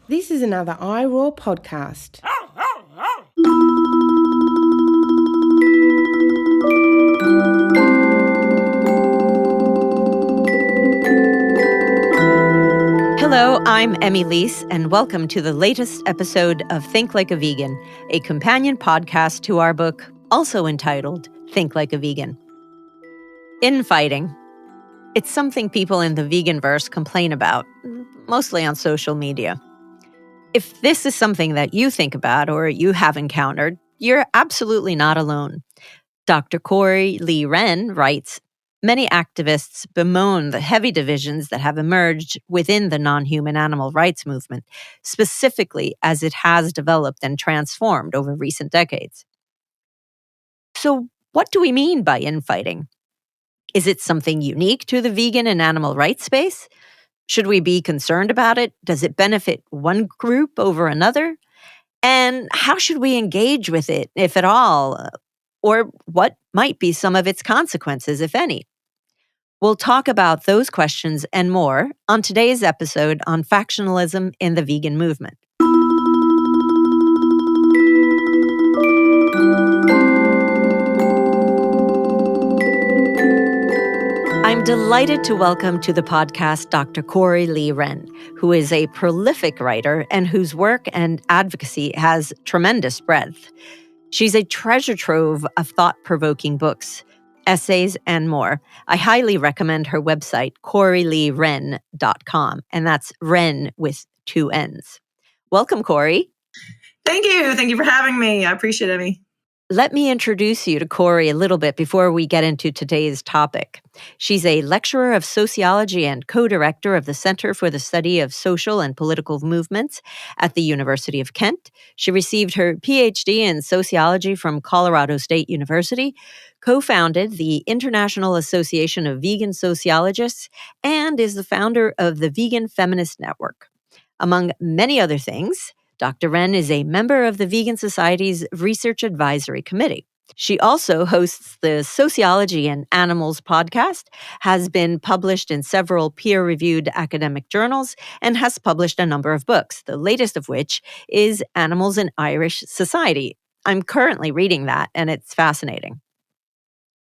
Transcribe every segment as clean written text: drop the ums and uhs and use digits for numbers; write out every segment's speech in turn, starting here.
This is another iRaw podcast. Hello, I'm Leese, and welcome to the latest episode of Think Like a Vegan, a companion podcast to our book, also entitled Think Like a Vegan. Infighting. It's something people in the veganverse complain about, mostly on social media. If this is something that you think about or you have encountered, you're absolutely not alone. Dr. Corey Lee Wrenn writes, many activists bemoan the heavy divisions that have emerged within the non-human animal rights movement, specifically as it has developed and transformed over recent decades. So, what do we mean by infighting? Is it something unique to the vegan and animal rights space? Should we be concerned about it? Does it benefit one group over another? And how should we engage with it, if at all? Or what might be some of its consequences, if any? We'll talk about those questions and more on today's episode on factionalism in the vegan movement. I'm delighted to welcome to the podcast Dr. Corey Lee Wrenn, who is a prolific writer and whose work and advocacy has tremendous breadth. She's a treasure trove of thought-provoking books, essays, and more. I highly recommend her website, CoreyLeeWrenn.com, and that's Wrenn with 2 N's. Welcome, Corey. Thank you. Thank you for having me. I appreciate it, Emmy. Let me introduce you to Corey a little bit before we get into today's topic. She's a lecturer of sociology and co-director of the Center for the Study of Social and Political Movements at the University of Kent. She received her PhD in sociology from Colorado State University, co-founded the International Association of Vegan Sociologists, and is the founder of the Vegan Feminist Network. Among many other things, Dr. Wrenn is a member of the Vegan Society's Research Advisory Committee. She also hosts the Sociology and Animals podcast, has been published in several peer-reviewed academic journals, and has published a number of books, the latest of which is Animals in Irish Society. I'm currently reading that, and it's fascinating.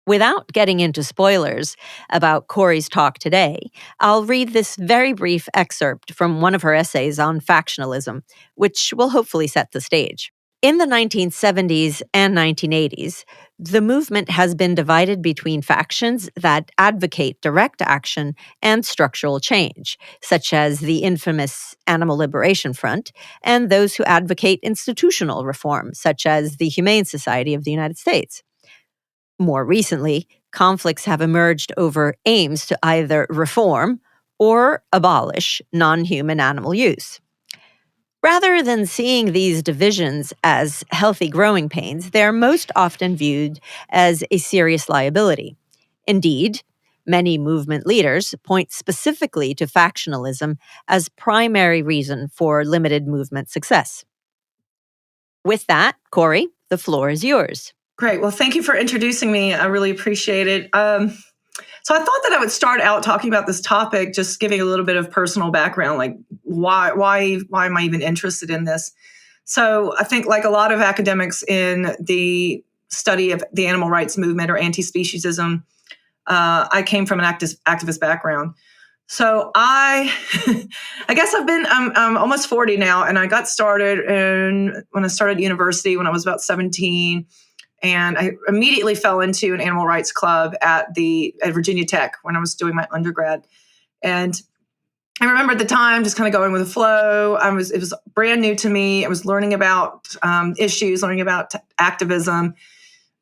Without getting into spoilers about Corey's talk today, I'll read this very brief excerpt from one of her essays on factionalism, which will hopefully set the stage. In the 1970s and 1980s, the movement has been divided between factions that advocate direct action and structural change, such as the infamous Animal Liberation Front, and those who advocate institutional reform, such as the Humane Society of the United States. More recently, conflicts have emerged over aims to either reform or abolish non-human animal use. Rather than seeing these divisions as healthy growing pains, they're most often viewed as a serious liability. Indeed, many movement leaders point specifically to factionalism as primary reason for limited movement success. With that, Corey, the floor is yours. Great. Well, thank you for introducing me. I really appreciate it. So I thought that I would start out talking about this topic, just giving a little bit of personal background, like why am I even interested in this? So I think, like a lot of academics in the study of the animal rights movement or anti-speciesism, I came from an activist background. So I guess I'm almost 40 now, and I got started when I started university when I was about 17. And I immediately fell into an animal rights club at Virginia Tech when I was doing my undergrad. And I remember at the time just kind of going with the flow. It was brand new to me. I was learning about issues, learning about activism.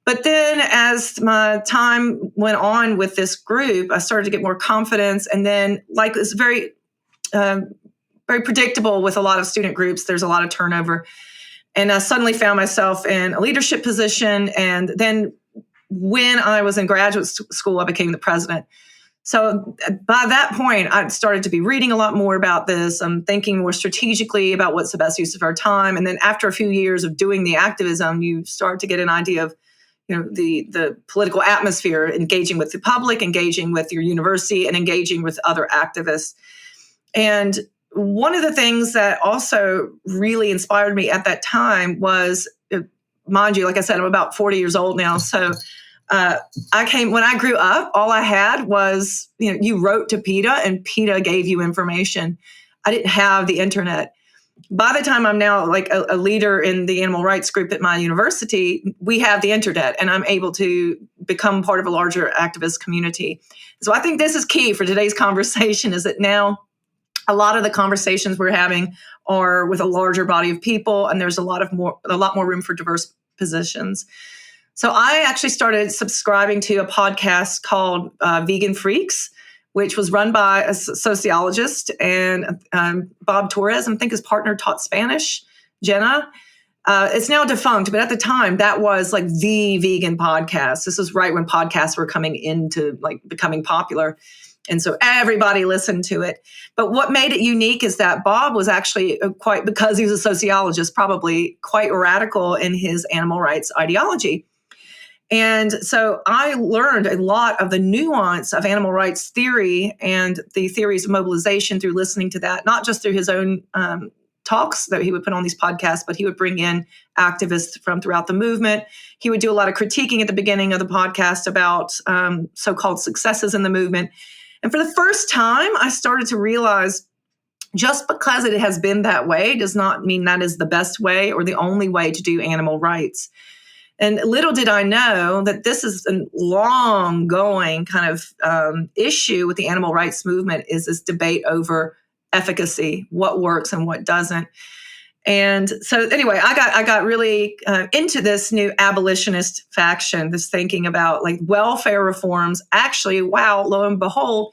But then as my time went on with this group, I started to get more confidence. And then, like, it's very predictable with a lot of student groups. There's a lot of turnover. And I suddenly found myself in a leadership position. And then when I was in graduate school, I became the president. So by that point, I started to be reading a lot more about this. I'm thinking more strategically about what's the best use of our time. And then after a few years of doing the activism, you start to get an idea of, the political atmosphere, engaging with the public, engaging with your university, and engaging with other activists. And one of the things that also really inspired me at that time was, mind you, like I said, I'm about 40 years old now. So when I grew up, all I had was, you wrote to PETA and PETA gave you information. I didn't have the internet. By the time I'm now like a leader in the animal rights group at my university, we have the internet and I'm able to become part of a larger activist community. So I think this is key for today's conversation, is that now a lot of the conversations we're having are with a larger body of people, and there's a lot more room for diverse positions. So I actually started subscribing to a podcast called Vegan Freaks, which was run by a sociologist, and Bob Torres, I think his partner taught Spanish, Jenna. It's now defunct, but at the time that was like the vegan podcast. This was right when podcasts were coming into like becoming popular. And so everybody listened to it. But what made it unique is that Bob was actually because he was a sociologist, probably quite radical in his animal rights ideology. And so I learned a lot of the nuance of animal rights theory and the theories of mobilization through listening to that, not just through his own talks that he would put on these podcasts, but he would bring in activists from throughout the movement. He would do a lot of critiquing at the beginning of the podcast about so-called successes in the movement. And for the first time, I started to realize just because it has been that way does not mean that is the best way or the only way to do animal rights. And little did I know that this is a long-going kind of issue with the animal rights movement, is this debate over efficacy, what works and what doesn't. And so anyway, I got really into this new abolitionist faction, this thinking about like welfare reforms. Actually, wow, lo and behold,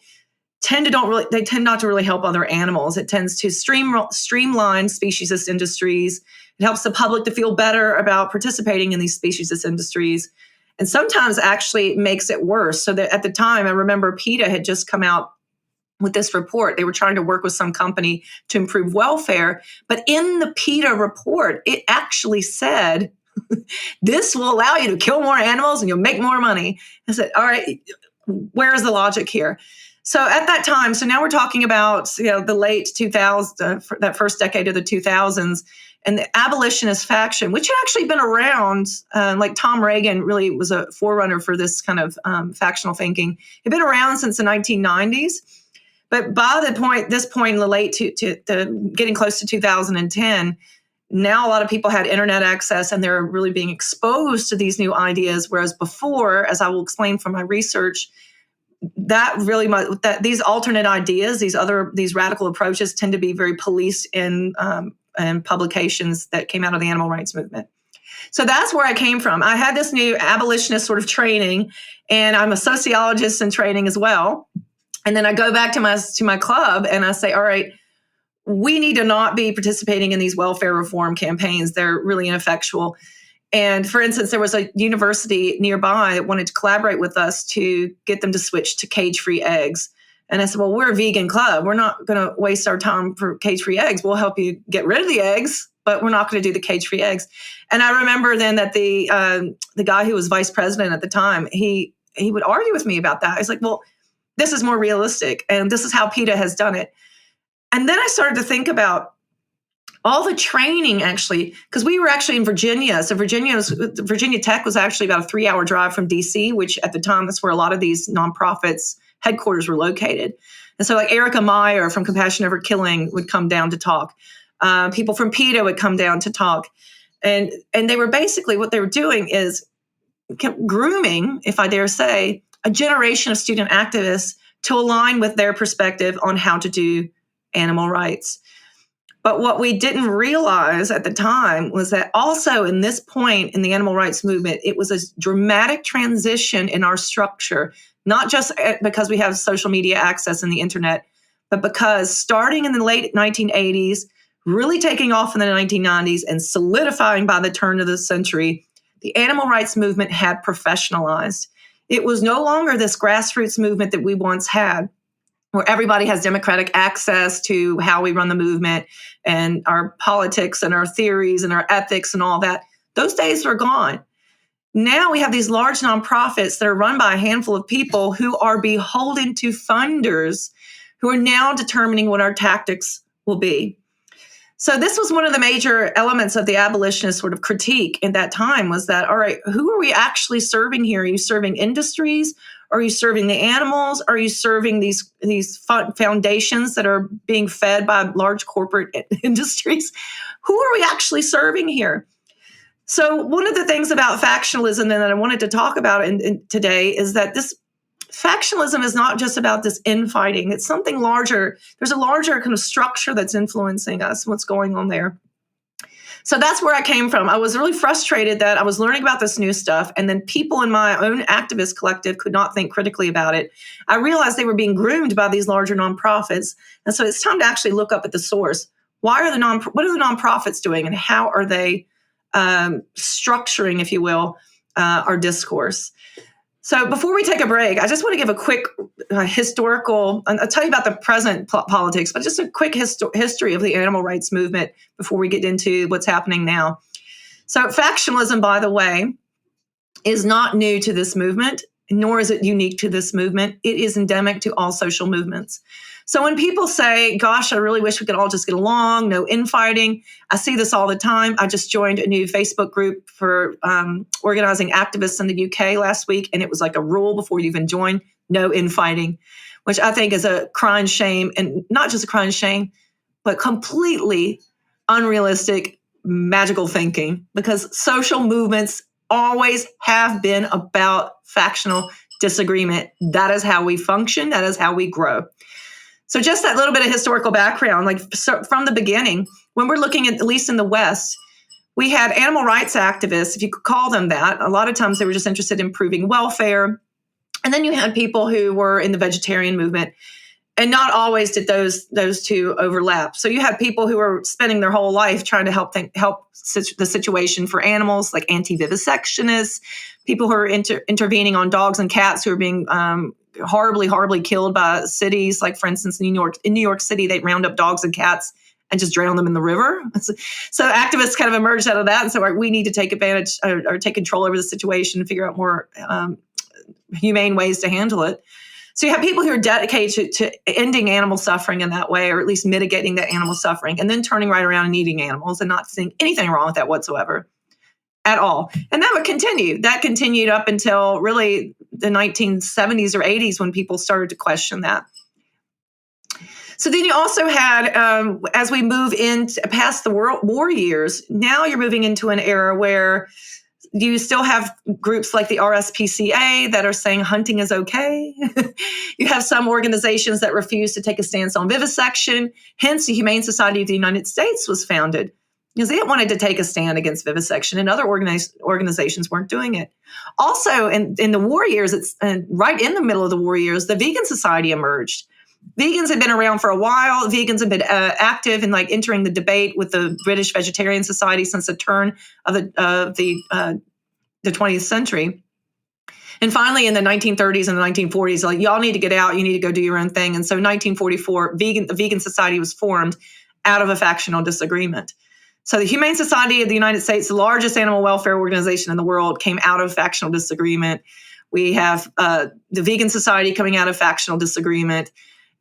tend not to really help other animals. It tends to streamline speciesist industries. It helps the public to feel better about participating in these speciesist industries, and sometimes actually makes it worse. So that at the time, I remember PETA had just come out with this report. They were trying to work with some company to improve welfare. But in the PETA report, it actually said, this will allow you to kill more animals and you'll make more money. I said, all right, where is the logic here? So at that time, so now we're talking about the late 2000s, that first decade of the 2000s, and the abolitionist faction, which had actually been around, like Tom Reagan really was a forerunner for this kind of factional thinking. It had been around since the 1990s. But by this point in the late to getting close to 2010, now a lot of people had internet access and they're really being exposed to these new ideas. Whereas before, as I will explain from my research, these alternate ideas, these radical approaches tend to be very policed in publications that came out of the animal rights movement. So that's where I came from. I had this new abolitionist sort of training, and I'm a sociologist in training as well. And then I go back to my club and I say, all right, we need to not be participating in these welfare reform campaigns. They're really ineffectual. And for instance, there was a university nearby that wanted to collaborate with us to get them to switch to cage-free eggs. And I said, well, we're a vegan club. We're not going to waste our time for cage-free eggs. We'll help you get rid of the eggs, but we're not going to do the cage-free eggs. And I remember then that the guy who was vice president at the time, he would argue with me about that. He's like, well, this is more realistic, and this is how PETA has done it. And then I started to think about all the training, actually, because we were actually in Virginia. So Virginia Tech was actually about a 3-hour drive from DC, which at the time, that's where a lot of these nonprofits headquarters were located. And so like Erica Meyer from Compassion Over Killing would come down to talk. People from PETA would come down to talk. And they were basically, what they were doing is grooming, if I dare say, a generation of student activists to align with their perspective on how to do animal rights. But what we didn't realize at the time was that also in this point in the animal rights movement, it was a dramatic transition in our structure, not just because we have social media access and the internet, but because starting in the late 1980s, really taking off in the 1990s and solidifying by the turn of the century, the animal rights movement had professionalized. It was no longer this grassroots movement that we once had, where everybody has democratic access to how we run the movement and our politics and our theories and our ethics and all that. Those days are gone. Now we have these large nonprofits that are run by a handful of people who are beholden to funders who are now determining what our tactics will be. So this was one of the major elements of the abolitionist sort of critique in that time, was that, all right, who are we actually serving here? Are you serving industries? Are you serving the animals? Are you serving these foundations that are being fed by large corporate industries? Who are we actually serving here? So one of the things about factionalism that I wanted to talk about today is that this factionalism is not just about this infighting. It's something larger. There's a larger kind of structure that's influencing us, what's going on there. So that's where I came from. I was really frustrated that I was learning about this new stuff, and then people in my own activist collective could not think critically about it. I realized they were being groomed by these larger nonprofits. And so it's time to actually look up at the source. What are the nonprofits doing, and how are they structuring, if you will, our discourse? So before we take a break, I just want to give a quick historical, I'll tell you about the present politics, but just a quick history of the animal rights movement before we get into what's happening now. So factionalism, by the way, is not new to this movement, nor is it unique to this movement. It is endemic to all social movements. So when people say, gosh, I really wish we could all just get along, no infighting, I see this all the time. I just joined a new Facebook group for organizing activists in the UK last week, and it was like a rule before you even join, no infighting, which I think is a crying shame, and not just a crying shame, but completely unrealistic, magical thinking, because social movements always have been about factional disagreement. That is how we function. That is how we grow. So just that little bit of historical background, from the beginning, when we're looking at least in the West, we had animal rights activists, if you could call them that. A lot of times they were just interested in improving welfare. And then you had people who were in the vegetarian movement. And not always did those two overlap. So you had people who were spending their whole life trying to help the situation for animals, like anti-vivisectionists, people who are intervening on dogs and cats who are being horribly killed by cities. Like, for instance, in New York City, they'd round up dogs and cats and just drown them in the river. So activists kind of emerged out of that. And so we need to take advantage or take control over the situation and figure out more humane ways to handle it. So you have people who are dedicated to ending animal suffering in that way, or at least mitigating that animal suffering, and then turning right around and eating animals and not seeing anything wrong with that whatsoever at all. And that would continue. That continued up until really the 1970s or 80s when people started to question that. So then you also had, as we move past the war years, now you're moving into an era where you still have groups like the RSPCA that are saying hunting is okay. You have some organizations that refuse to take a stance on vivisection. Hence, the Humane Society of the United States was founded because they wanted to take a stand against vivisection, and other organizations weren't doing it. Also, in the war years, right in the middle of the war years, the Vegan Society emerged. Vegans had been around for a while. Vegans have been active in entering the debate with the British Vegetarian Society since the turn of the 20th century. And finally, in the 1930s and the 1940s, y'all need to get out. You need to go do your own thing. And so 1944, the Vegan Society was formed out of a factional disagreement. So the Humane Society of the United States, the largest animal welfare organization in the world, came out of factional disagreement. We have the Vegan Society coming out of factional disagreement.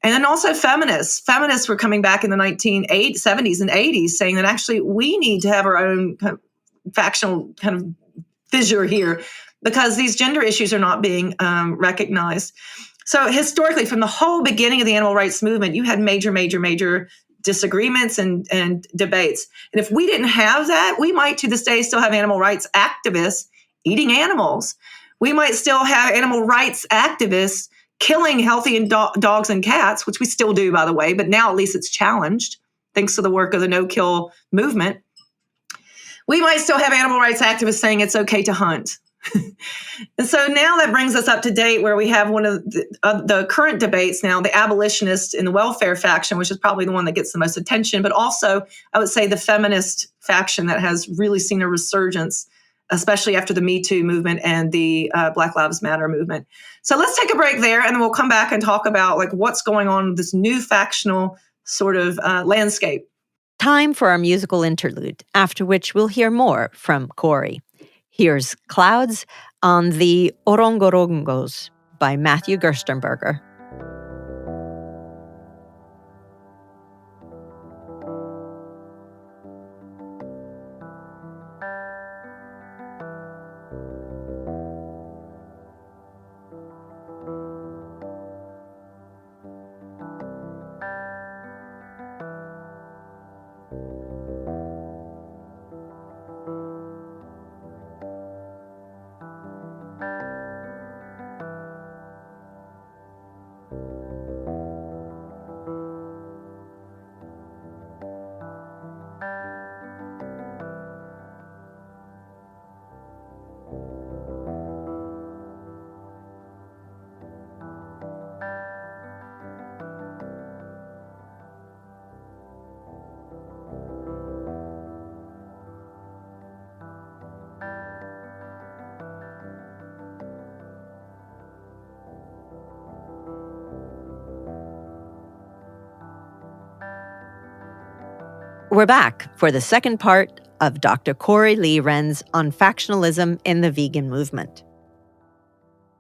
And then also feminists. Feminists were coming back in the 1970s and 80s saying that actually we need to have our own kind of factional kind of fissure here because these gender issues are not being recognized. So historically, from the whole beginning of the animal rights movement, you had major disagreements and debates. And if we didn't have that, we might to this day still have animal rights activists eating animals. We might still have animal rights activists killing healthy dogs and cats, which we still do, by the way, but now at least it's challenged thanks to the work of the no-kill movement. We might still have animal rights activists saying it's okay to hunt. And so now that brings us up to date where we have one of the current debates now, the abolitionist in the welfare faction, which is probably the one that gets the most attention, but also I would say the feminist faction that has really seen a resurgence, especially after the Me Too movement and the Black Lives Matter movement. So let's take a break there, and then we'll come back and talk about what's going on with this new factional sort of landscape. Time for our musical interlude, after which we'll hear more from Corey. Here's Clouds on the Orongorongos by Matthew Gerstenberger. We're back for the second part of Dr. Corey Lee Wrenn's On Factionalism in the Vegan Movement.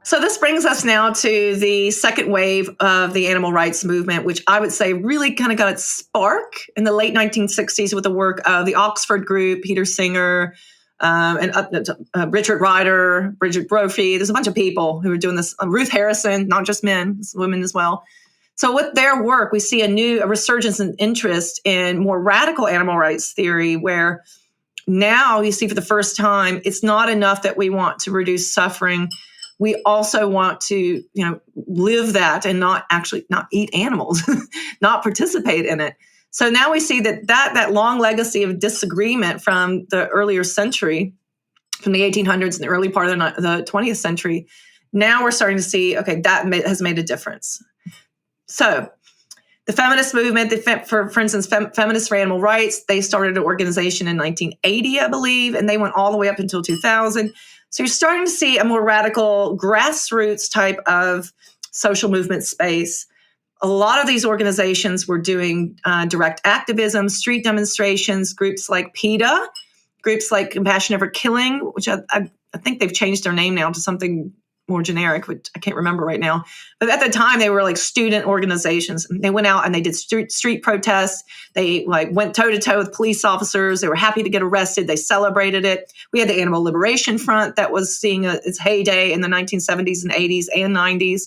So this brings us now to the second wave of the animal rights movement, which I would say really kind of got its spark in the late 1960s with the work of the Oxford Group, Peter Singer, and Richard Ryder, Bridget Brophy. There's a bunch of people who are doing this. Ruth Harrison, not just men, women as well. So with their work, we see a resurgence in interest in more radical animal rights theory, where now you see for the first time, it's not enough that we want to reduce suffering. We also want to, live that and not eat animals, not participate in it. So now we see that long legacy of disagreement from the earlier century, from the 1800s and the early part of the 20th century. Now we're starting to see, that has made a difference. So the feminist movement, for instance, Feminists for Animal Rights, they started an organization in 1980, I believe, and they went all the way up until 2000. So you're starting to see a more radical grassroots type of social movement space. A lot of these organizations were doing direct activism, street demonstrations, groups like PETA, groups like Compassion Over Killing, which I think they've changed their name now to something more generic, which I can't remember right now. But at the time, they were like student organizations. They went out and they did street protests. They went toe-to-toe with police officers. They were happy to get arrested. They celebrated it. We had the Animal Liberation Front that was seeing its heyday in the 1970s and 80s and 90s.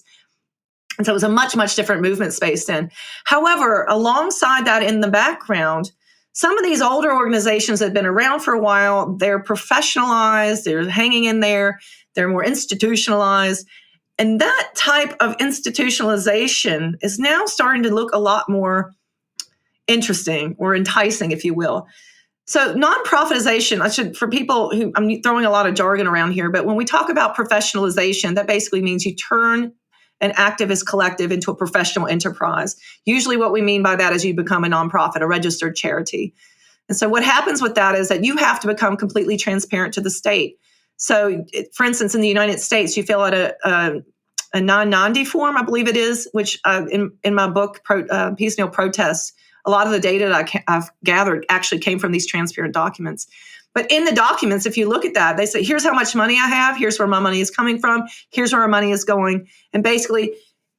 And so it was a much, much different movement space then. However, alongside that in the background, some of these older organizations that have been around for a while, they're professionalized, they're hanging in there, they're more institutionalized. And that type of institutionalization is now starting to look a lot more interesting or enticing, if you will. So nonprofitization, for people who, I'm throwing a lot of jargon around here, but when we talk about professionalization, that basically means you turn an activist collective into a professional enterprise. Usually what we mean by that is you become a nonprofit, a registered charity. And so what happens with that is that you have to become completely transparent to the state. So for instance, in the United States, you fill out a non-Nandi form, I believe it is, which in my book, Piecemeal Protests, a lot of the data that I've gathered actually came from these transparent documents. But in the documents, if you look at that, they say, here's how much money I have. Here's where my money is coming from. Here's where our money is going. And basically,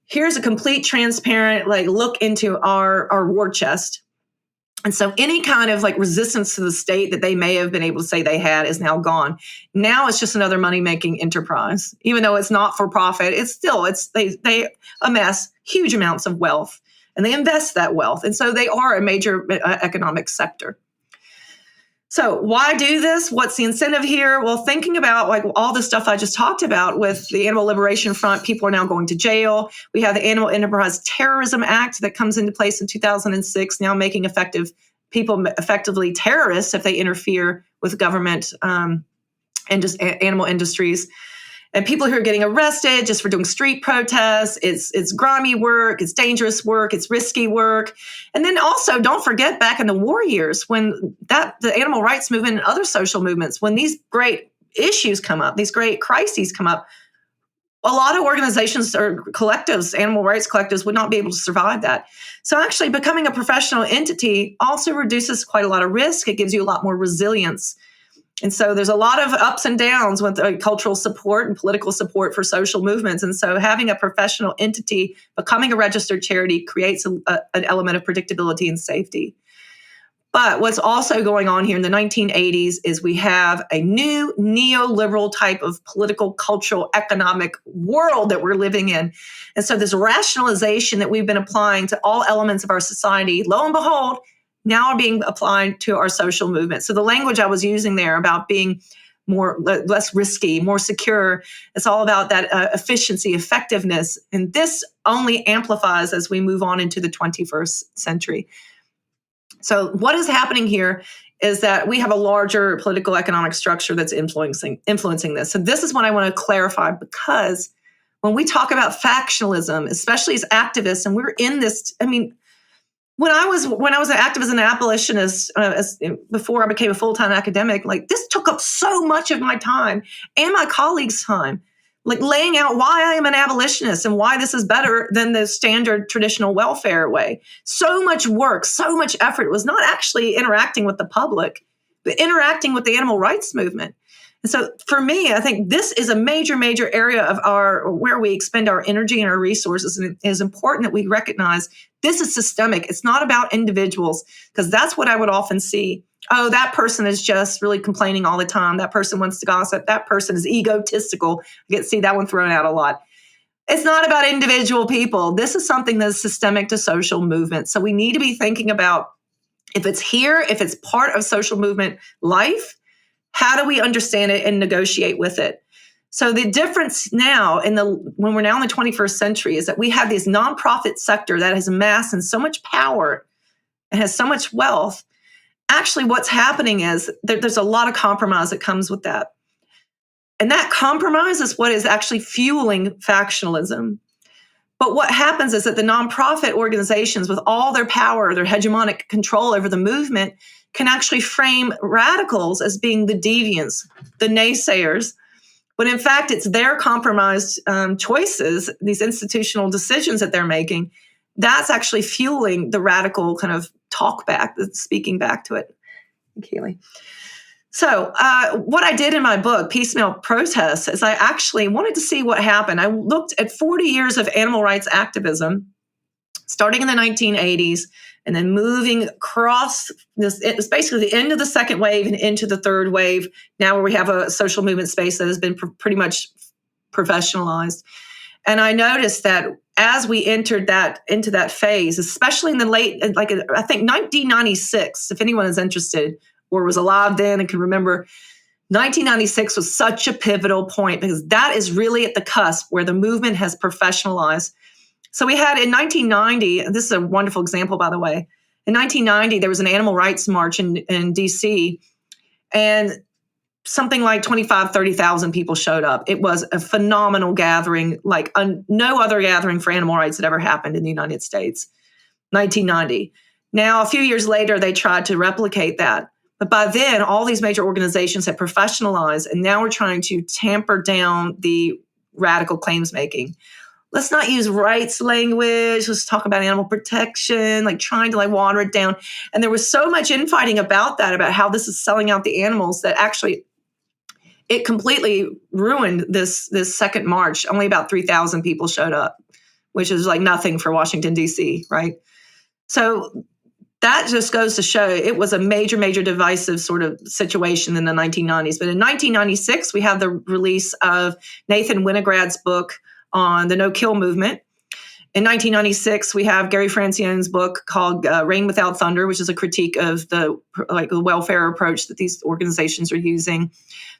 here's a complete transparent look into our war chest. And so any kind of resistance to the state that they may have been able to say they had is now gone. Now it's just another money-making enterprise. Even though it's not for profit, they amass huge amounts of wealth and they invest that wealth. And so they are a major economic sector. So why do this? What's the incentive here? Well, thinking about all the stuff I just talked about with the Animal Liberation Front, people are now going to jail. We have the Animal Enterprise Terrorism Act that comes into place in 2006, now making people effectively terrorists if they interfere with government and just animal industries. And people who are getting arrested just for doing street protests, it's grimy work, it's dangerous work, it's risky work. And then also, don't forget back in the war years when the animal rights movement and other social movements, when these great issues come up, these great crises come up, a lot of organizations or collectives, animal rights collectives, would not be able to survive that. So actually becoming a professional entity also reduces quite a lot of risk. It gives you a lot more resilience. And so there's a lot of ups and downs with cultural support and political support for social movements. And so having a professional entity, becoming a registered charity, creates an element of predictability and safety. But what's also going on here in the 1980s is we have a new neoliberal type of political, cultural, economic world that we're living in. And so this rationalization that we've been applying to all elements of our society, lo and behold, now are being applied to our social movement. So the language I was using there about being less risky, more secure, it's all about that efficiency, effectiveness. And this only amplifies as we move on into the 21st century. So what is happening here is that we have a larger political economic structure that's influencing this. So this is what I want to clarify, because when we talk about factionalism, especially as activists, and we're in this, when I was an activist and an abolitionist, before I became a full-time academic, this took up so much of my time and my colleagues' time. like laying out why I am an abolitionist and why this is better than the standard traditional welfare way. So much work, so much effort was not actually interacting with the public, but interacting with the animal rights movement. And so for me, I think this is a major, major area of where we expend our energy and our resources. And it is important that we recognize this is systemic. It's not about individuals, because that's what I would often see. Oh, that person is just really complaining all the time. That person wants to gossip. That person is egotistical. I get to see that one thrown out a lot. It's not about individual people. This is something that's systemic to social movement. So we need to be thinking about if it's here, if it's part of social movement life, how do we understand it and negotiate with it? So the difference now when we're now in the 21st century is that we have this nonprofit sector that has amassed and so much power and has so much wealth. Actually, what's happening is there's a lot of compromise that comes with that. And that compromise is what is actually fueling factionalism. But what happens is that the nonprofit organizations, with all their power, their hegemonic control over the movement, can actually frame radicals as being the deviants, the naysayers. But in fact, it's their compromised choices, these institutional decisions that they're making, that's actually fueling the radical kind of talk back, that's speaking back to it. Keely. So what I did in my book, Piecemeal Protests, is I actually wanted to see what happened. I looked at 40 years of animal rights activism, starting in the 1980s, and then moving across this. It was basically the end of the second wave and into the third wave, now where we have a social movement space that has been pretty much professionalized. And I noticed that as we entered into that phase, especially in the late, like I think 1996, if anyone is interested or was alive then and can remember, 1996 was such a pivotal point because that is really at the cusp where the movement has professionalized. So we had in 1990, and this is a wonderful example, by the way. In 1990, there was an animal rights march in DC, and something like 25, 30,000 people showed up. It was a phenomenal gathering, like no other gathering for animal rights had ever happened in the United States, 1990. Now, a few years later, they tried to replicate that. But by then, all these major organizations had professionalized, and now we're trying to tamper down the radical claims making. Let's not use rights language. Let's talk about animal protection, like trying to water it down. And there was so much infighting about that, about how this is selling out the animals, that actually it completely ruined this second march. Only about 3,000 people showed up, which is like nothing for Washington, D.C., right? So that just goes to show it was a major, major divisive sort of situation in the 1990s. But in 1996, we have the release of Nathan Winograd's book on the no-kill movement. In 1996, we have Gary Francione's book called Rain Without Thunder, which is a critique of the welfare approach that these organizations are using.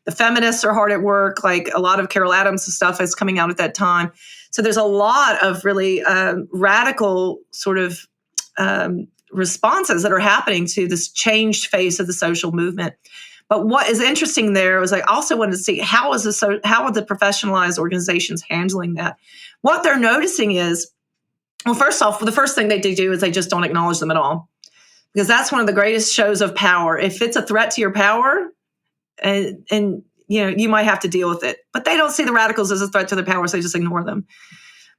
The feminists are hard at work, like a lot of Carol Adams' stuff is coming out at that time. So there's a lot of really radical sort of responses that are happening to this changed face of the social movement. But what is interesting there was I also wanted to see how are the professionalized organizations handling that? What they're noticing is, well, first off, the first thing they do is they just don't acknowledge them at all, because that's one of the greatest shows of power. If it's a threat to your power, and you might have to deal with it, but they don't see the radicals as a threat to their power, so they just ignore them.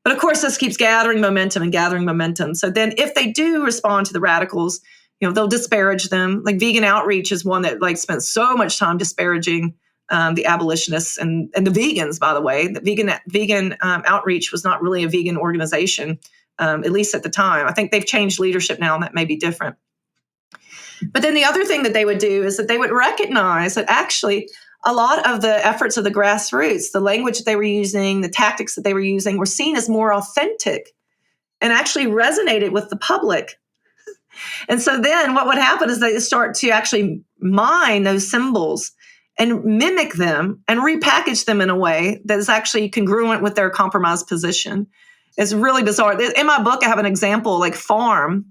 But of course, this keeps gathering momentum. So then if they do respond to the radicals, they'll disparage them. Like Vegan Outreach is one that spent so much time disparaging the abolitionists and the vegans, by the way. The Vegan Outreach was not really a vegan organization, at least at the time. I think they've changed leadership now, and that may be different. But then the other thing that they would do is that they would recognize that actually a lot of the efforts of the grassroots, the language that they were using, the tactics that they were using, were seen as more authentic and actually resonated with the public. And so then what would happen is they start to actually mine those symbols and mimic them and repackage them in a way that is actually congruent with their compromised position. It's really bizarre. In my book, I have an example, like Farm,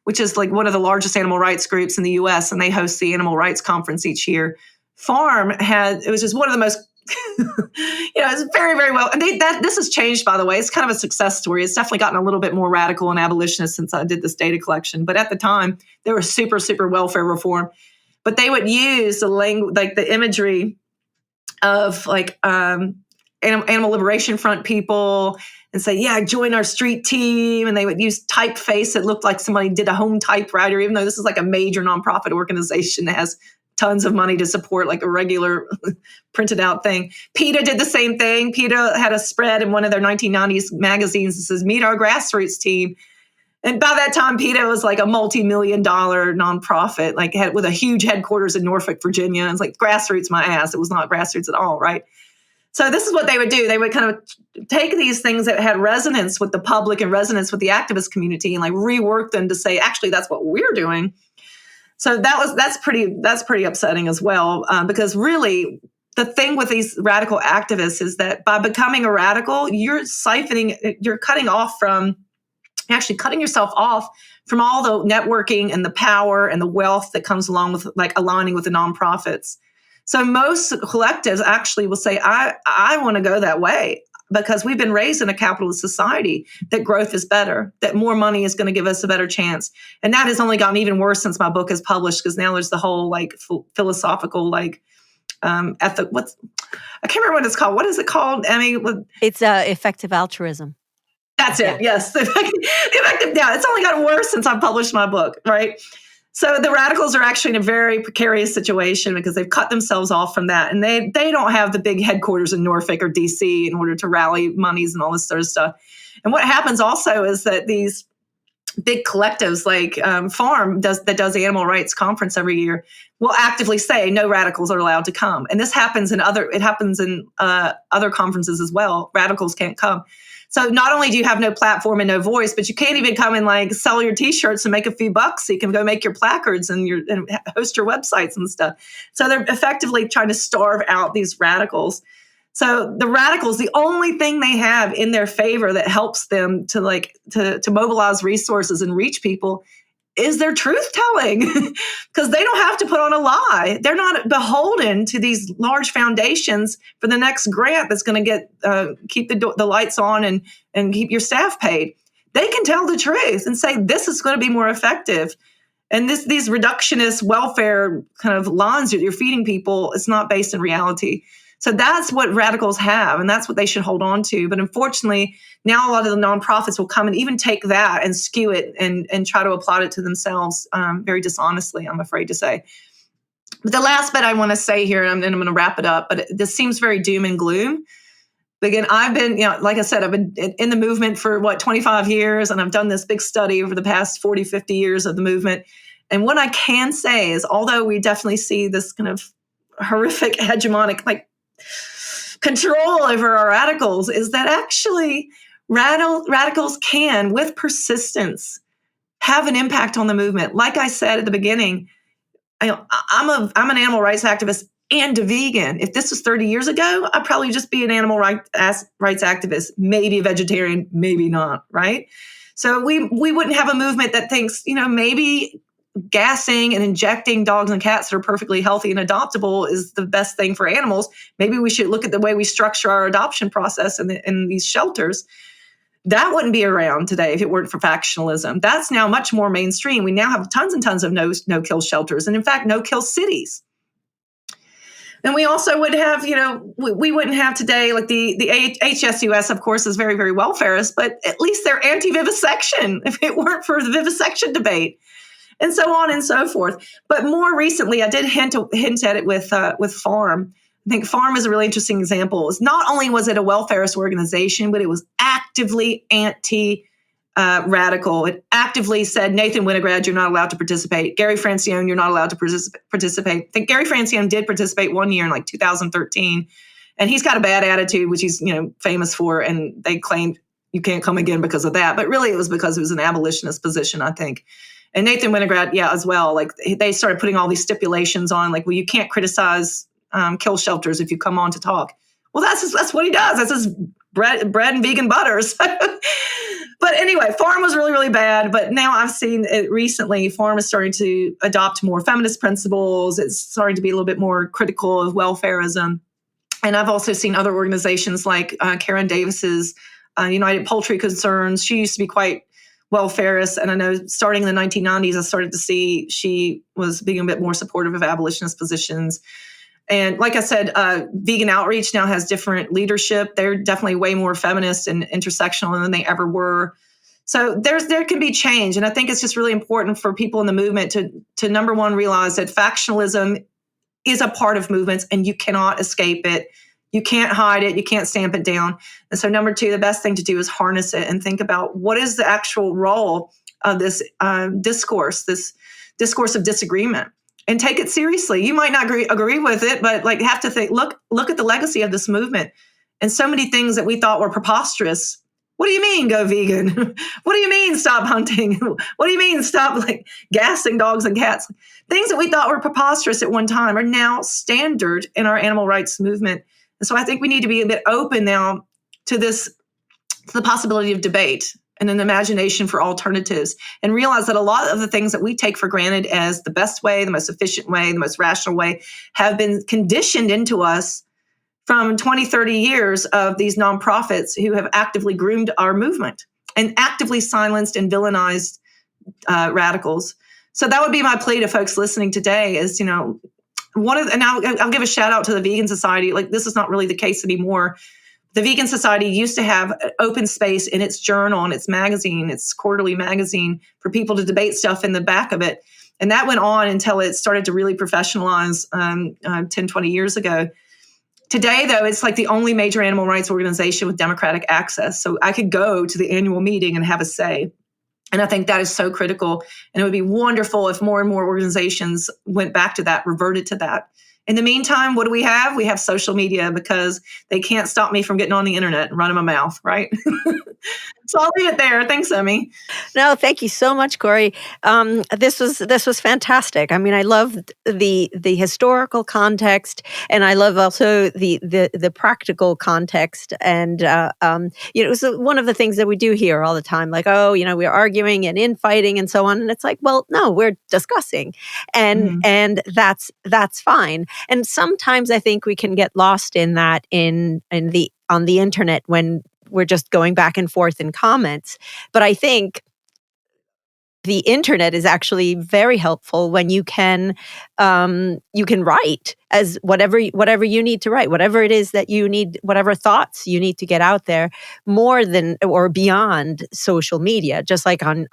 which is one of the largest animal rights groups in the U.S., and they host the Animal Rights Conference each year. Farm it was just one of the most, it's very, very well. And this has changed, by the way. It's kind of a success story. It's definitely gotten a little bit more radical and abolitionist since I did this data collection. But at the time, they were super, super welfare reform. But they would use the language, the imagery of Animal Liberation Front people and say, yeah, join our street team. And they would use typeface that looked like somebody did a home typewriter, even though this is like a major nonprofit organization that has tons of money to support like a regular printed out thing. PETA did the same thing. PETA had a spread in one of their 1990s magazines that says, meet our grassroots team. And by that time, PETA was like a multi-million-dollar nonprofit, like with a huge headquarters in Norfolk, Virginia. And it's like grassroots my ass. It was not grassroots at all, right? So this is what they would do. They would kind of take these things that had resonance with the public and resonance with the activist community and like rework them to say, actually, that's what we're doing. So that's pretty upsetting as well, because really the thing with these radical activists is that by becoming a radical, you're cutting yourself off from all the networking and the power and the wealth that comes along with like aligning with the nonprofits. So most collectives actually will say, I want to go that way because we've been raised in a capitalist society that growth is better, that more money is going to give us a better chance. And that has only gotten even worse since my book is published because now there's the whole like philosophical like I can't remember what it's called. What is it called, Emmy? It's effective altruism. That's it. Yes. The effective. Yeah. It's only gotten worse since I published my book. Right. So the radicals are actually in a very precarious situation because they've cut themselves off from that. And they don't have the big headquarters in Norfolk or DC in order to rally monies and all this sort of stuff. And what happens also is that these big collectives like Farm that does the animal rights conference every year will actively say no radicals are allowed to come. And this happens in other conferences as well. Radicals can't come. So not only do you have no platform and no voice, but you can't even come and like sell your T-shirts and make a few bucks. So you can go make your placards and host your websites and stuff. So they're effectively trying to starve out these radicals. So the radicals, the only thing they have in their favor that helps them to mobilize resources and reach people is their truth telling, because they don't have to put on a lie. They're not beholden to these large foundations for the next grant that's going to keep the lights on and keep your staff paid. They can tell the truth and say this is going to be more effective. And these reductionist welfare kind of lines that you're feeding people, it's not based in reality. So that's what radicals have, and that's what they should hold on to. But unfortunately, now a lot of the nonprofits will come and even take that and skew it and try to apply it to themselves very dishonestly, I'm afraid to say. But the last bit I want to say here, and I'm going to wrap it up, but this seems very doom and gloom. But again, I've been, like I said, I've been in the movement for 25 years, and I've done this big study over the past 40, 50 years of the movement. And what I can say is, although we definitely see this kind of horrific hegemonic, control over our radicals, is that actually radicals can, with persistence, have an impact on the movement. Like I said at the beginning, I'm an animal rights activist and a vegan. If this was 30 years ago, I'd probably just be an animal rights activist, maybe a vegetarian, maybe not, right? So we wouldn't have a movement that thinks, maybe gassing and injecting dogs and cats that are perfectly healthy and adoptable is the best thing for animals. Maybe we should look at the way we structure our adoption process in these shelters. That wouldn't be around today if it weren't for factionalism. That's now much more mainstream. We now have tons and tons of no-kill shelters, and in fact, no-kill cities. And we also would have, we wouldn't have today, like the HSUS, of course, is very, very welfarist, but at least they're anti-vivisection if it weren't for the vivisection debate. And so on and so forth. But more recently, I did hint at it with Farm. I think Farm is a really interesting example. Not only was it a welfarist organization, but it was actively anti-radical. It actively said, Nathan Winograd, you're not allowed to participate. Gary Francione, you're not allowed to participate. I think Gary Francione did participate one year in 2013. And he's got a bad attitude, which he's famous for. And they claimed you can't come again because of that. But really, it was because it was an abolitionist position, I think. And Nathan Winograd, as well. They started putting all these stipulations on, you can't criticize kill shelters if you come on to talk. Well, that's what he does. That's his bread and vegan butters. But anyway, Farm was really, really bad. But now I've seen it recently. Farm is starting to adopt more feminist principles. It's starting to be a little bit more critical of welfarism. And I've also seen other organizations like Karen Davis's United Poultry Concerns. She used to be quite welfarist, and I know starting in the 1990s, I started to see she was being a bit more supportive of abolitionist positions. And like I said, Vegan Outreach now has different leadership. They're definitely way more feminist and intersectional than they ever were. So there can be change. And I think it's just really important for people in the movement to number one, realize that factionalism is a part of movements and you cannot escape it. You can't hide it. You can't stamp it down. And so number two, the best thing to do is harness it and think about what is the actual role of this discourse of disagreement, and take it seriously. You might not agree with it, but like have to think, look at the legacy of this movement and so many things that we thought were preposterous. What do you mean go vegan? What do you mean stop hunting? What do you mean stop like gassing dogs and cats? Things that we thought were preposterous at one time are now standard in our animal rights movement. And so I think we need to be a bit open now to the possibility of debate and an imagination for alternatives, and realize that a lot of the things that we take for granted as the best way, the most efficient way, the most rational way have been conditioned into us from 20, 30 years of these nonprofits who have actively groomed our movement and actively silenced and villainized radicals. So that would be my plea to folks listening today is, and I'll give a shout out to the Vegan Society. Like, this is not really the case anymore. The Vegan Society used to have open space in its journal and its magazine, its quarterly magazine, for people to debate stuff in the back of it. And that went on until it started to really professionalize 10, 20 years ago. Today, though, it's like the only major animal rights organization with democratic access. So I could go to the annual meeting and have a say. And I think that is so critical. And it would be wonderful if more and more organizations went back to that, reverted to that. In the meantime, what do we have? We have social media, because they can't stop me from getting on the internet and running my mouth, right? So I'll leave it there. Thanks, Emmy. No, thank you so much, Corey. This was fantastic. I mean, I love the historical context, and I love also the practical context. And it was one of the things that we do here all the time, like, we're arguing and infighting and so on. And it's like, well, no, we're discussing, and that's fine. And sometimes I think we can get lost in that on the internet when we're just going back and forth in comments. But I think the internet is actually very helpful when you can write as whatever you need to write, whatever it is that you need, whatever thoughts you need to get out there, more than or beyond social media. Just like on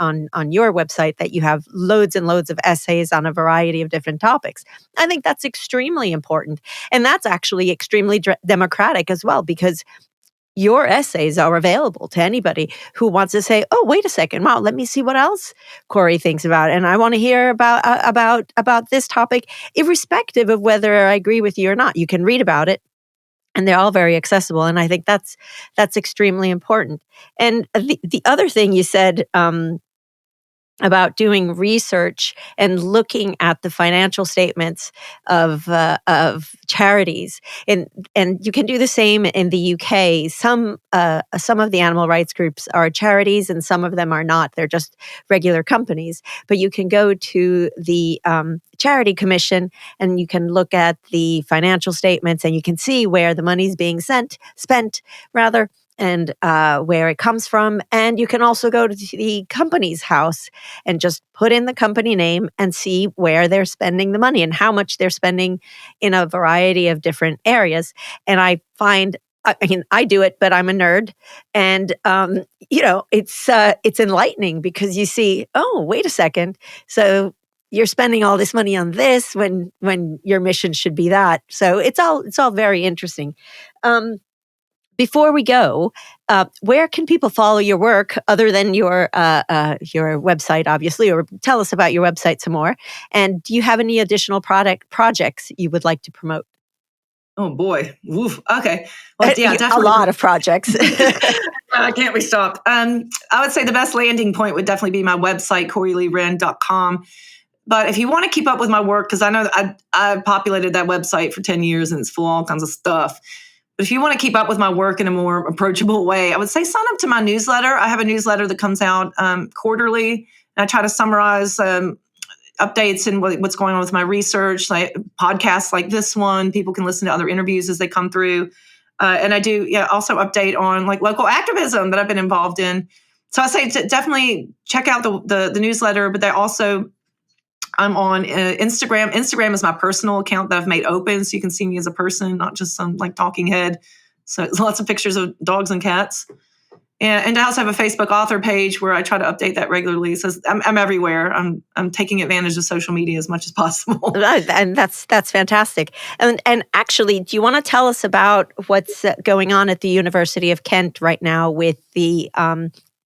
your website, that you have loads and loads of essays on a variety of different topics. I think that's extremely important, and that's actually extremely democratic as well, because your essays are available to anybody who wants to say, "Oh, wait a second! Wow, let me see what else Corey thinks about it, and I want to hear about this topic, irrespective of whether I agree with you or not." You can read about it, and they're all very accessible. And I think that's extremely important. And the other thing you said about doing research and looking at the financial statements of charities, and you can do the same in the UK. Some of the animal rights groups are charities, and some of them are not. They're just regular companies. But you can go to the Charity Commission, and you can look at the financial statements, and you can see where the money's being spent, and where it comes from. And you can also go to the company's house and just put in the company name and see where they're spending the money and how much they're spending in a variety of different areas. And I find, I do it, but I'm a nerd. And, it's enlightening, because you see, oh, wait a second. So you're spending all this money on this when your mission should be that. So it's all very interesting. Before we go, where can people follow your work other than your website, obviously, or tell us about your website some more? And do you have any additional projects you would like to promote? Oh boy. Oof. Okay. Well, yeah, definitely. A lot of projects. Can't we stop? I would say the best landing point would definitely be my website, CoreyLeeWrenn.com. But if you want to keep up with my work, because I know I populated that website for 10 years and it's full of all kinds of stuff. But if you want to keep up with my work in a more approachable way, I would say sign up to my newsletter. I have a newsletter that comes out quarterly, and I try to summarize updates and what's going on with my research, like podcasts like this one. People can listen to other interviews as they come through. And I do also update on like local activism that I've been involved in. So I say definitely check out the newsletter, but they also I'm on Instagram. Instagram is my personal account that I've made open so you can see me as a person, not just some like talking head. So it's lots of pictures of dogs and cats. And I also have a Facebook author page where I try to update that regularly. So I'm everywhere. I'm taking advantage of social media as much as possible. And that's fantastic. And actually, do you want to tell us about what's going on at the University of Kent right now with the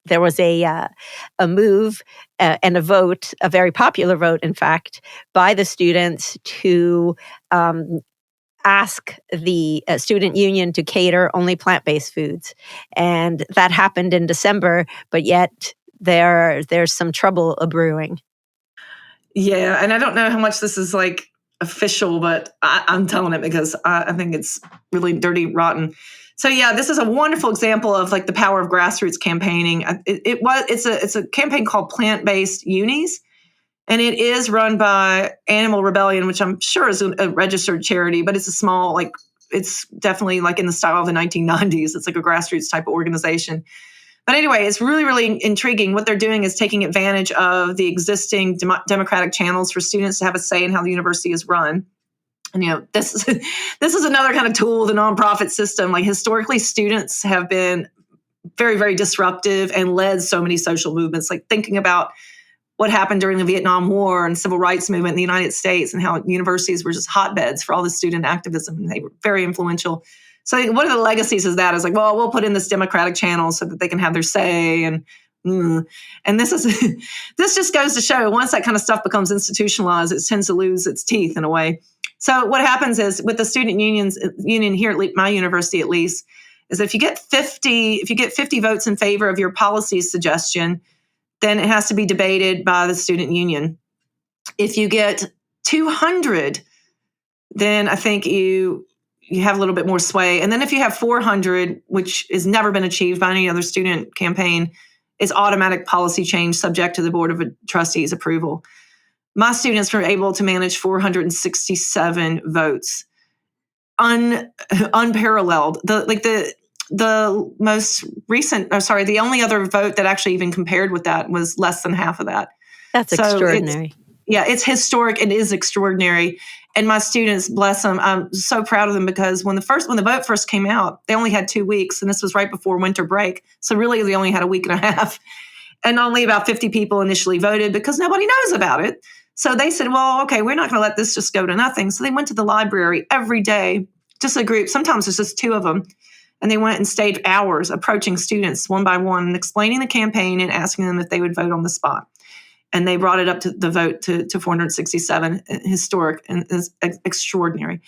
there was a move and a vote, a very popular vote, in fact, by the students to ask the student union to cater only plant-based foods. And that happened in December, but yet there's some trouble brewing. Yeah, and I don't know how much this is like official, but I'm telling it because I think it's really dirty, rotten. So yeah, this is a wonderful example of like the power of grassroots campaigning. It's a campaign called Plant-Based Unis, and it is run by Animal Rebellion, which I'm sure is a registered charity, but it's a small, like it's definitely like in the style of the 1990s. It's like a grassroots type of organization. But anyway, it's really, really intriguing. What they're doing is taking advantage of the existing democratic channels for students to have a say in how the university is run. And, this is another kind of tool of the nonprofit system. Like historically, students have been very, very disruptive and led so many social movements. Like thinking about what happened during the Vietnam War and civil rights movement in the United States and how universities were just hotbeds for all the student activism. And they were very influential. So one of the legacies is that is like, well, we'll put in this democratic channel so that they can have their say. And this just goes to show once that kind of stuff becomes institutionalized, it tends to lose its teeth in a way. So what happens is with the student union here at my university at Leese, is if you get 50 votes in favor of your policy suggestion, then it has to be debated by the student union. If you get 200, then I think you have a little bit more sway. And then if you have 400, which has never been achieved by any other student campaign, it's automatic policy change subject to the Board of Trustees approval. My students were able to manage 467 votes, unparalleled. The most recent, the only other vote that actually even compared with that was less than half of that. That's extraordinary. It's historic and is extraordinary. And my students, bless them, I'm so proud of them because when the vote first came out, they only had 2 weeks, and this was right before winter break. So really, they only had a week and a half. And only about 50 people initially voted because nobody knows about it. So they said, well, okay, we're not going to let this just go to nothing. So they went to the library every day, just a group. Sometimes it's just two of them. And they went and stayed hours approaching students one by one and explaining the campaign and asking them if they would vote on the spot. And they brought it up to the vote to 467, historic and extraordinary.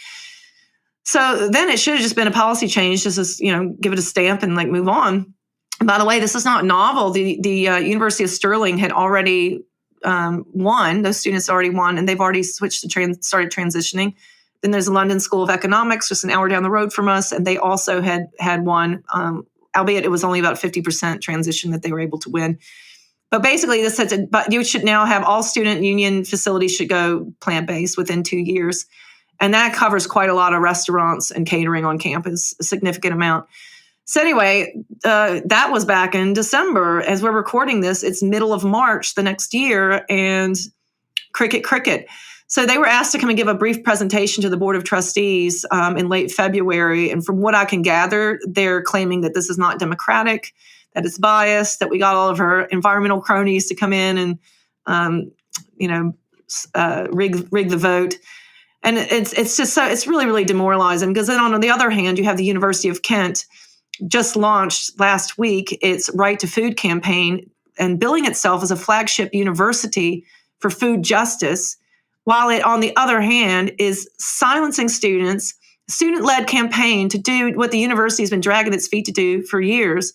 So then it should have just been a policy change, just as, give it a stamp and like move on. And by the way, this is not novel. The University of Stirling had already won. Those students already won, and they've already switched to started transitioning. Then there's the London School of Economics, just an hour down the road from us, and they also had won, albeit it was only about 50% transition that they were able to win. But basically, this says, but you should now have all student union facilities should go plant-based within 2 years. And that covers quite a lot of restaurants and catering on campus, a significant amount. So anyway, that was back in December. As we're recording this, it's middle of March the next year, and cricket. So they were asked to come and give a brief presentation to the Board of Trustees in late February. And from what I can gather, they're claiming that this is not democratic, that it's biased, that we got all of our environmental cronies to come in and, rig the vote. And it's just so, it's really, really demoralizing because then on the other hand, you have the University of Kent just launched last week its Right to Food campaign and billing itself as a flagship university for food justice, while it, on the other hand, is silencing students, student-led campaign to do what the university has been dragging its feet to do for years.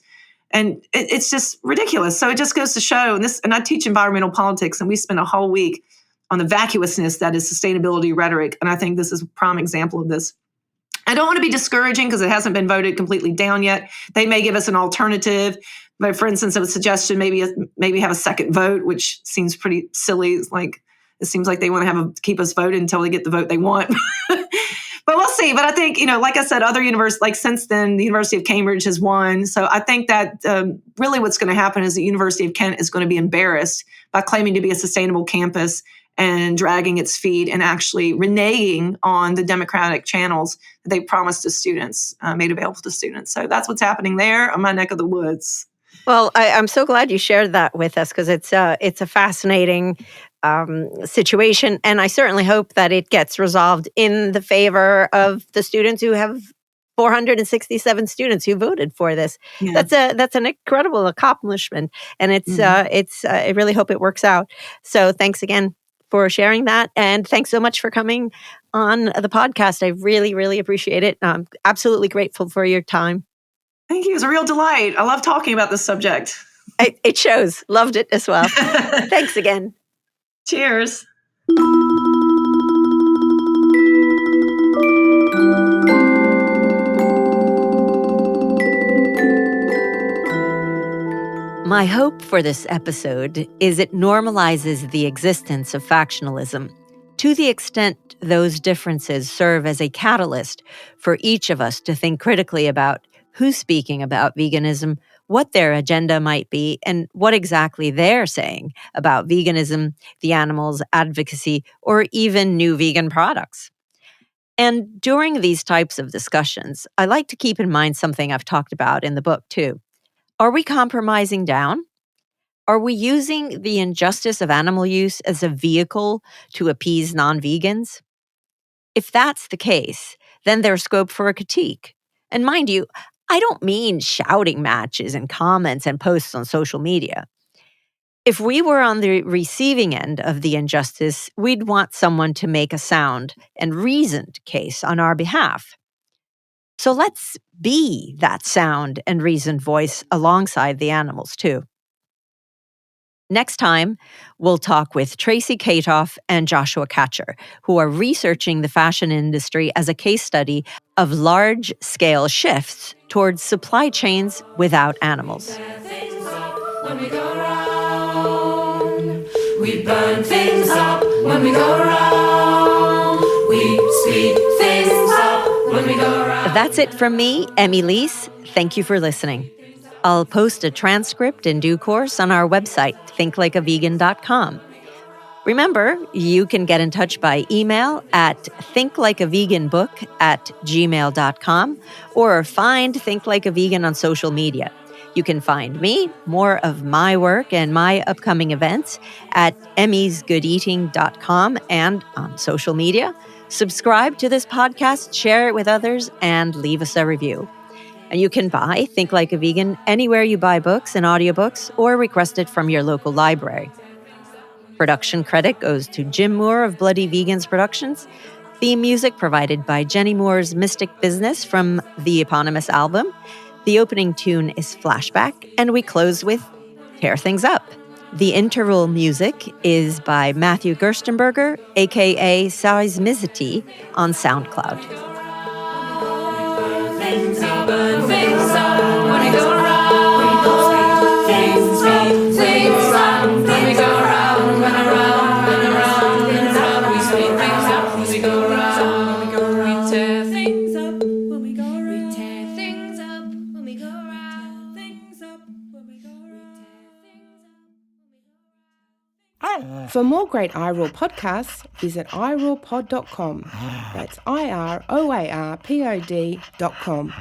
And it's just ridiculous. So it just goes to show, and I teach environmental politics, and we spend a whole week on the vacuousness that is sustainability rhetoric. And I think this is a prime example of this. I don't want to be discouraging because it hasn't been voted completely down yet. They may give us an alternative. But for instance, a suggestion, maybe have a second vote, which seems pretty silly. Like it seems like they want to keep us voted until they get the vote they want. But we'll see. But I think, like I said, other universities, like since then, the University of Cambridge has won. So I think that really what's going to happen is the University of Kent is going to be embarrassed by claiming to be a sustainable campus and dragging its feet and actually reneging on the democratic channels that they promised to students, made available to students. So that's what's happening there in my neck of the woods. Well, I'm so glad you shared that with us because it's a fascinating situation, and I certainly hope that it gets resolved in the favor of the students who have 467 students who voted for this. Yeah. That's an incredible accomplishment, and I really hope it works out. So thanks again for sharing that, and thanks so much for coming on the podcast. I really, really appreciate it. I'm absolutely grateful for your time. Thank you. It was a real delight. I love talking about this subject. It shows. Loved it as well. Thanks again. Cheers. My hope for this episode is it normalizes the existence of factionalism to the extent those differences serve as a catalyst for each of us to think critically about who's speaking about veganism, what their agenda might be, and what exactly they're saying about veganism, the animals, advocacy, or even new vegan products. And during these types of discussions, I like to keep in mind something I've talked about in the book, too. Are we compromising down? Are we using the injustice of animal use as a vehicle to appease non-vegans? If that's the case, then there's scope for a critique. And mind you, I don't mean shouting matches and comments and posts on social media. If we were on the receiving end of the injustice, we'd want someone to make a sound and reasoned case on our behalf. So let's be that sound and reasoned voice alongside the animals, too. Next time, we'll talk with Tracy Katoff and Joshua Katcher, who are researching the fashion industry as a case study of large-scale shifts towards supply chains without animals. We burn things up when we go around. We speed things up when we go around. That's it from me, Leese. Thank you for listening. I'll post a transcript in due course on our website, thinklikeavegan.com. Remember, you can get in touch by email at thinklikeaveganbook@gmail.com or find Think Like a Vegan on social media. You can find me, more of my work and my upcoming events at emmysgoodeating.com and on social media. Subscribe to this podcast, share it with others, and leave us a review. And you can buy Think Like a Vegan anywhere you buy books and audiobooks or request it from your local library. Production credit goes to Jim Moore of Bloody Vegans Productions. Theme music provided by Jenny Moore's Mystic Business from the eponymous album. The opening tune is Flashback, and we close with Tear Things Up. The interval music is by Matthew Gerstenberger, a.k.a. Seismicity, on SoundCloud. Burn things up when we go around. Things up when we go around. When around, we speed things up when we go around. We tear things up when we go around. We tear things up when we go around. Things up when we go around. For more great iRaw podcasts, visit irawpod.com. That's IROARPOD.com.